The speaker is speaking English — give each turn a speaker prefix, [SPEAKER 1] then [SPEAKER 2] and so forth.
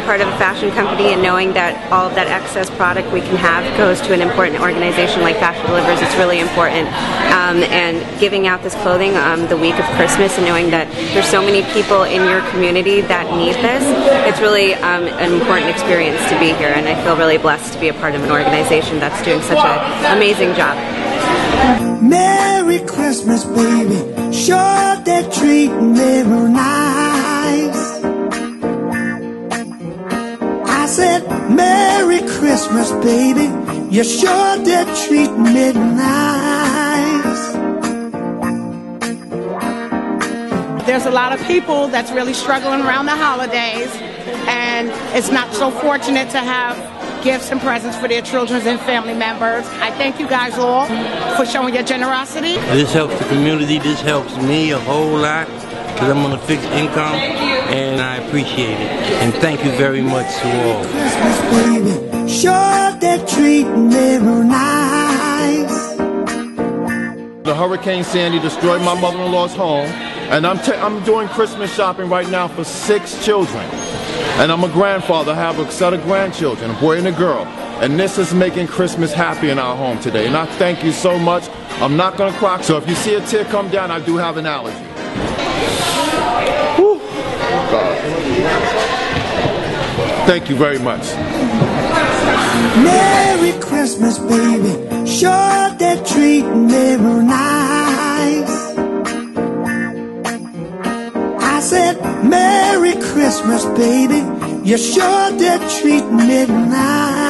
[SPEAKER 1] part of a fashion company and knowing that all of that excess product we can have goes to an important organization like Fashion Delivers, it's really important. And giving out this clothing the week of Christmas and knowing that there's so many people in your community that need this, it's really an important experience to be here, and I feel really blessed to be a part of an organization that's doing such an amazing job.
[SPEAKER 2] Merry Christmas, baby. Sure they're treating me real nice. I said, Merry Christmas, baby. You sure they're treating me nice.
[SPEAKER 3] There's a lot of people that's really struggling around the holidays, and it's not so fortunate to have gifts and presents for their children and family members. I thank you guys all for showing your generosity.
[SPEAKER 4] This helps the community. This helps me a whole lot because I'm on a fixed income, and I appreciate it. And thank you very much to all.
[SPEAKER 2] Christmas, baby. Sure they're treating me real nice.
[SPEAKER 5] The Hurricane Sandy destroyed my mother-in-law's home, and I'm doing Christmas shopping right now for 6 children. And I'm a grandfather. I have a set of grandchildren, a boy and a girl. And this is making Christmas happy in our home today. And I thank you so much. I'm not going to cry. So if you see a tear come down, I do have an allergy. Whew. Thank you very much.
[SPEAKER 2] Merry Christmas, baby. Sure they're treating me real nice. I said, Merry Christmas, baby. You sure they're treating me nice.